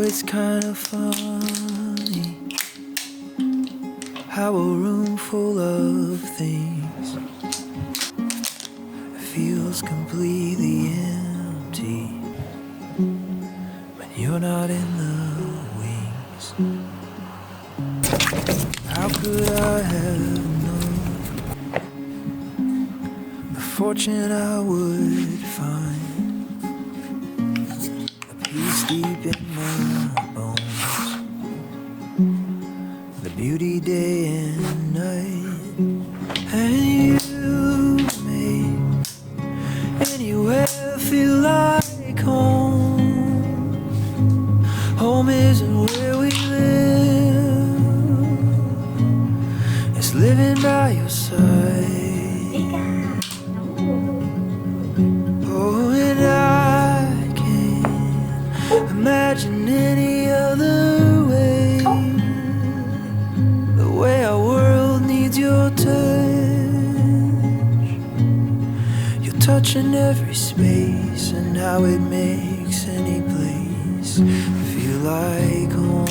it's kind of funny how a room full of things feels completely empty when you're not in the wings. How could I have known the fortune I would find, a peace deep in my bones, the beauty day and night, and you make anywhere feel like home. Home isn't where we live, it's living by your side. Oh, and I can't imagine any other way. The way our world needs your touch, your touch in every space, and how it makes any place feel like home.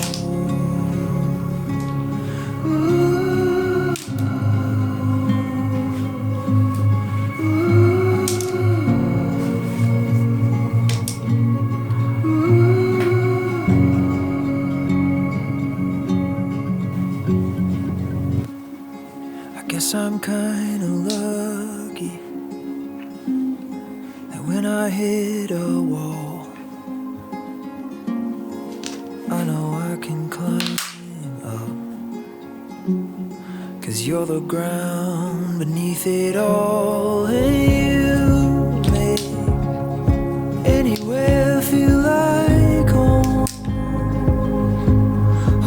I guess I'm kinda lucky that when I hit a wall, I know I can climb up, 'cause you're the ground beneath it all, and you make anywhere feel like home.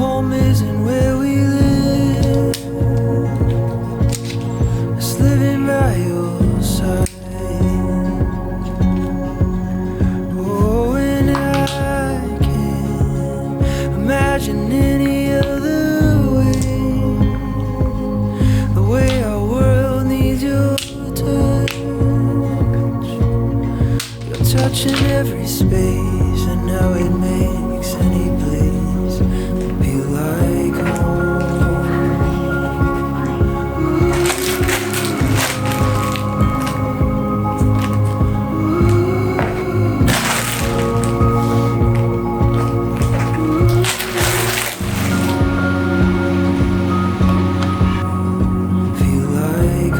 Home isn't where we live, it's living by your side. Oh, and I can't imagine any other way. The way our world needs your touch, your touch in every space, and how it makes any place feel like home. Feel like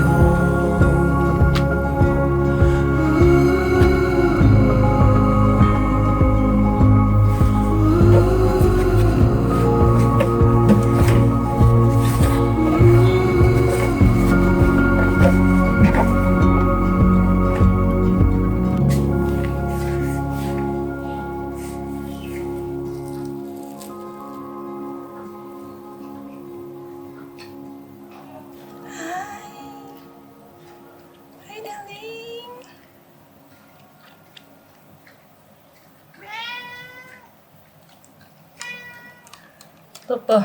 Hi, darling. Papa.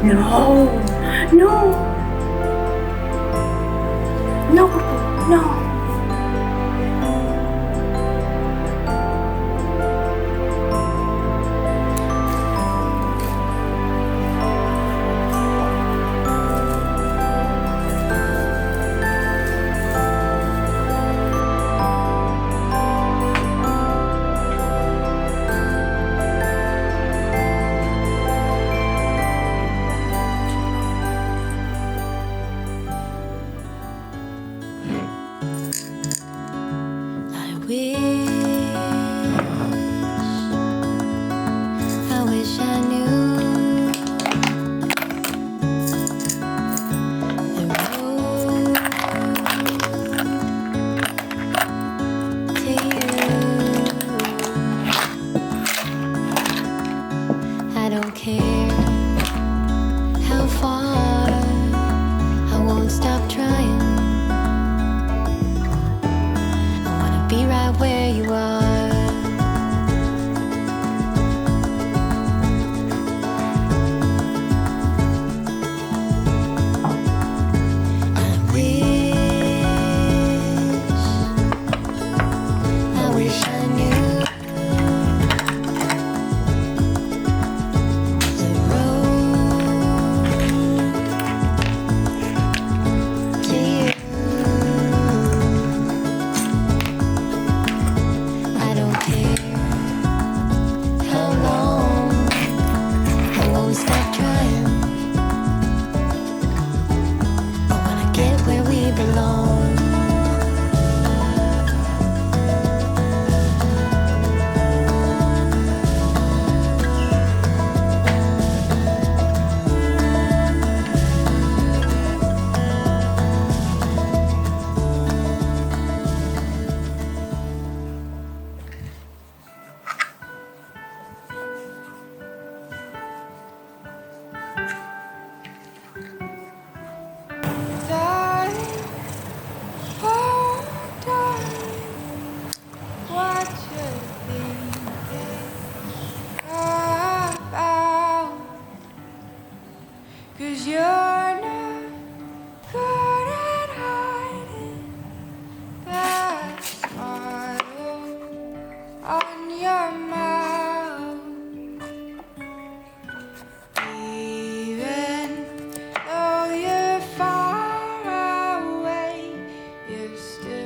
No, no, no, Purple, no. I wish I knew the road to you. I don't care how far, I won't stop trying. I wanna be right where you are. I wish I knew the road to you. I don't care how long, I won't stop trying. I wanna get where we belong. Cause you're not good at hiding that smile on your mouth. Even though you're far away, you're still